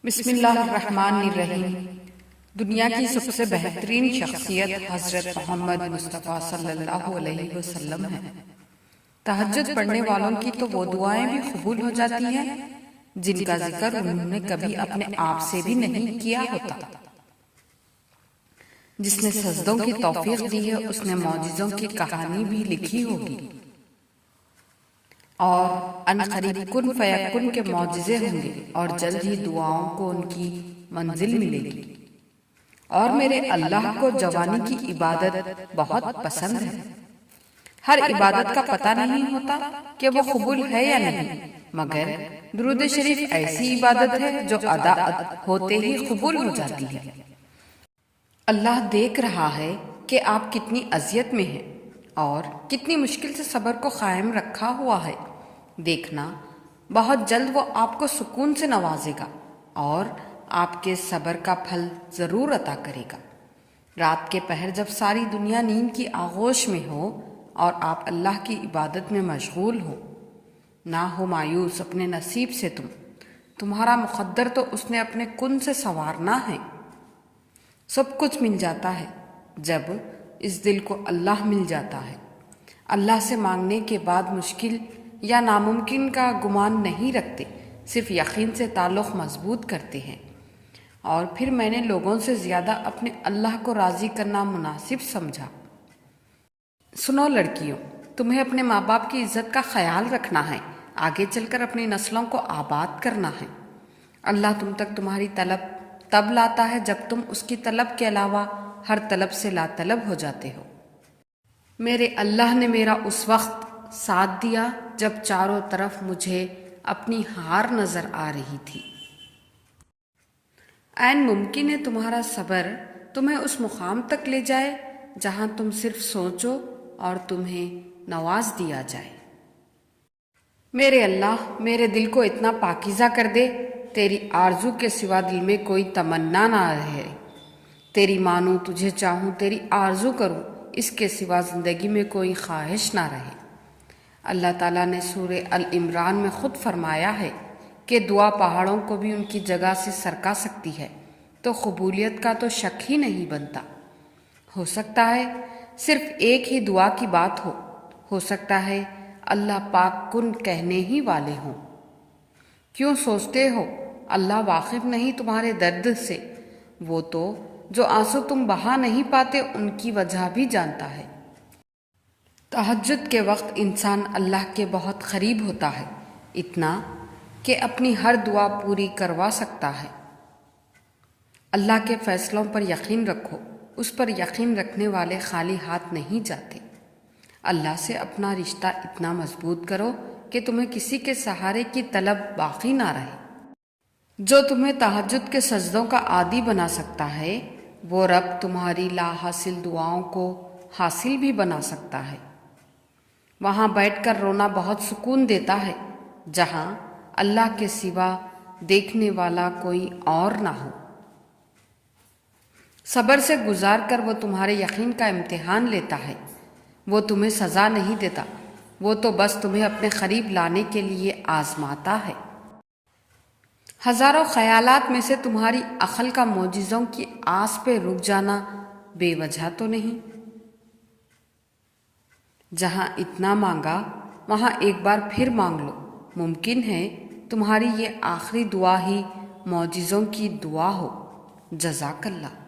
بسم اللہ الرحمن الرحیم۔ دنیا کی سب سے بہترین شخصیت حضرت محمد مصطفیٰ صلی اللہ علیہ وسلم ہے۔ تہجد پڑھنے والوں کی تو وہ دعائیں بھی قبول ہو جاتی ہیں جن کا ذکر انہوں نے کبھی اپنے آپ سے بھی نہیں کیا ہوتا۔ جس نے سجدوں کی توفیق دی ہے اس نے معجزوں کی کہانی بھی لکھی ہوگی، اور عنقریب کن فیکن کے معجزے ہوں گے، اور جلد ہی دعاؤں کو ان کی منزل ملے گی۔ اور میرے اللہ کو جوانی کی عبادت بہت پسند ہے۔ ہر عبادت کا پتہ نہیں ہوتا کہ وہ قبول ہے یا نہیں، مگر درود شریف ایسی عبادت ہے جو ادا ہوتے ہی قبول ہو جاتی ہے۔ اللہ دیکھ رہا ہے کہ آپ کتنی اذیت میں ہیں اور کتنی مشکل سے صبر کو قائم رکھا ہوا ہے۔ دیکھنا بہت جلد وہ آپ کو سکون سے نوازے گا اور آپ کے صبر کا پھل ضرور عطا کرے گا۔ رات کے پہر جب ساری دنیا نیند کی آغوش میں ہو اور آپ اللہ کی عبادت میں مشغول ہو، نہ ہو مایوس اپنے نصیب سے، تمہارا مقدر تو اس نے اپنے کن سے سنوارنا ہے۔ سب کچھ مل جاتا ہے جب اس دل کو اللہ مل جاتا ہے۔ اللہ سے مانگنے کے بعد مشکل یا ناممکن کا گمان نہیں رکھتے، صرف یقین سے تعلق مضبوط کرتے ہیں۔ اور پھر میں نے لوگوں سے زیادہ اپنے اللہ کو راضی کرنا مناسب سمجھا۔ سنو لڑکیوں، تمہیں اپنے ماں باپ کی عزت کا خیال رکھنا ہے، آگے چل کر اپنی نسلوں کو آباد کرنا ہے۔ اللہ تم تک تمہاری طلب تب لاتا ہے جب تم اس کی طلب کے علاوہ ہر طلب سے لا طلب ہو جاتے ہو۔ میرے اللہ نے میرا اس وقت ساتھ دیا جب چاروں طرف مجھے اپنی ہار نظر آ رہی تھی۔ عین ممکن ہے تمہارا صبر تمہیں اس مقام تک لے جائے جہاں تم صرف سوچو اور تمہیں نواز دیا جائے۔ میرے اللہ میرے دل کو اتنا پاکیزہ کر دے، تیری آرزو کے سوا دل میں کوئی تمنا نہ رہے۔ تیری مانوں، تجھے چاہوں، تیری آرزو کروں، اس کے سوا زندگی میں کوئی خواہش نہ رہے۔ اللہ تعالیٰ نے سورہ العمران میں خود فرمایا ہے کہ دعا پہاڑوں کو بھی ان کی جگہ سے سرکا سکتی ہے، تو قبولیت کا تو شک ہی نہیں بنتا۔ ہو سکتا ہے صرف ایک ہی دعا کی بات ہو سکتا ہے اللہ پاک کن کہنے ہی والے ہوں۔ کیوں سوچتے ہو اللہ واقف نہیں تمہارے درد سے؟ وہ تو جو آنسو تم بہا نہیں پاتے ان کی وجہ بھی جانتا ہے۔ تہجد کے وقت انسان اللہ کے بہت قریب ہوتا ہے، اتنا کہ اپنی ہر دعا پوری کروا سکتا ہے۔ اللہ کے فیصلوں پر یقین رکھو، اس پر یقین رکھنے والے خالی ہاتھ نہیں جاتے۔ اللہ سے اپنا رشتہ اتنا مضبوط کرو کہ تمہیں کسی کے سہارے کی طلب باقی نہ رہے۔ جو تمہیں تہجد کے سجدوں کا عادی بنا سکتا ہے، وہ رب تمہاری لا حاصل دعاؤں کو حاصل بھی بنا سکتا ہے۔ وہاں بیٹھ کر رونا بہت سکون دیتا ہے جہاں اللہ کے سوا دیکھنے والا کوئی اور نہ ہو۔ صبر سے گزار کر وہ تمہارے یقین کا امتحان لیتا ہے۔ وہ تمہیں سزا نہیں دیتا، وہ تو بس تمہیں اپنے قریب لانے کے لیے آزماتا ہے۔ ہزاروں خیالات میں سے تمہاری عقل کا معجزوں کی آس پہ رک جانا بے وجہ تو نہیں؟ جہاں اتنا مانگا وہاں ایک بار پھر مانگ لو، ممکن ہے تمہاری یہ آخری دعا ہی معجزوں کی دعا ہو۔ جزاک اللہ۔